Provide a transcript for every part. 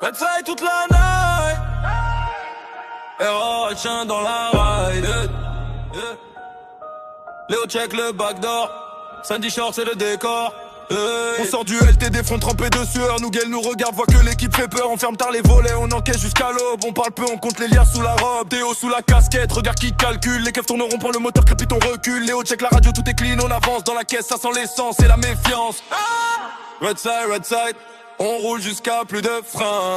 Red side toute la night. Error, chien dans la ride. Léo check le backdoor. Sandy Short c'est le décor. On sort du LTD, front trempé de sueur. Nous gueule, nous regarde, voit que l'équipe fait peur. On ferme tard les volets, on encaisse jusqu'à l'aube. On parle peu, on compte les liens sous la robe. Théo sous la casquette, regarde qui calcule. Les keufs tourneront pour le moteur, crépite, on recule. Léo check la radio, tout est clean, on avance. Dans la caisse, ça sent l'essence et la méfiance. Red side, on roule jusqu'à plus de frein.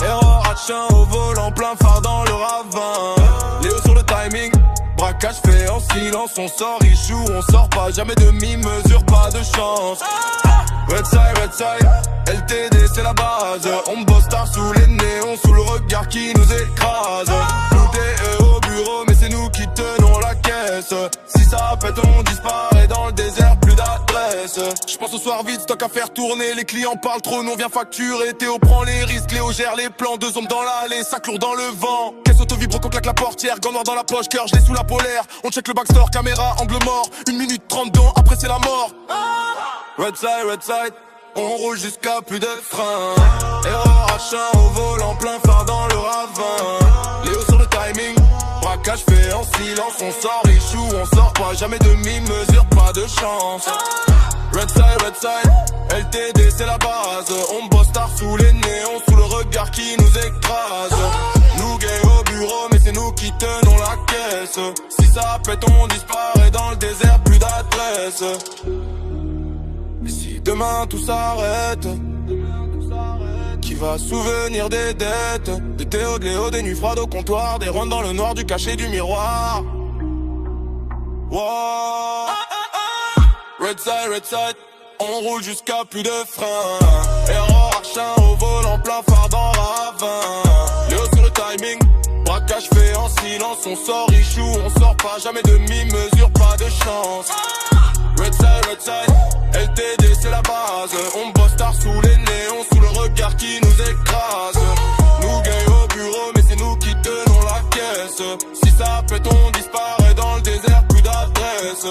Error à chien au volant, plein phare dans le ravin. Léo sur le timing, braquage fait en silence. On sort, issue, on sort pas, jamais demi-mesure, pas de chance. Red side, LTD c'est la base. On bosse tard sous les néons, sous le regard qui nous écrase. Tout est au bureau, mais c'est nous qui tenons la caisse. Si ça pète, on disparaît dans le désert, plus d'adresse. J'pense au soir vite, stock à faire tourner. Les clients parlent trop, nous on vient facturer. Théo prend les risques, Léo gère les plans. Deux ombres dans l'allée, sac lourd dans le vent. Caisse auto-vibre qu'on claque la portière. Gant noir dans la poche, cœur gelé sous la polaire. On check le backstore, caméra, angle mort. 1 minute 30 dedans, après c'est la mort. Red side, on roule jusqu'à plus de frein. Error à chien au volant, plein phare dans le ravin. Léo sur le timing, braquage fait en silence. On sort, échoue, on sort pas, jamais demi-mesure, pas de chance. Red side, LTD c'est la base. On bosse tard sous les néons, sous le regard qui nous écrase. Nous gay au bureau, mais c'est nous qui tenons la caisse. Si ça pète, on disparaît dans le désert, plus d'adresse. Et si demain tout s'arrête, qui va se souvenir des dettes? De Théo, de Léo, des nuits froides au comptoir, des rondes dans le noir, du cachet du miroir. Wow. Red side, on roule jusqu'à plus de frein. Error à chien au volant, plein phare dans ravin. Léo sur le timing, braquage fait en silence. On sort, issue, on sort pas, jamais demi-mesure, pas de chance. Red side, LTD c'est la base. On bosse tard sous les néons, sous le regard qui nous écrase. Nous gay au bureau, mais c'est nous qui tenons la caisse. Si ça pète, on disparaît dans le désert, plus d'adresse.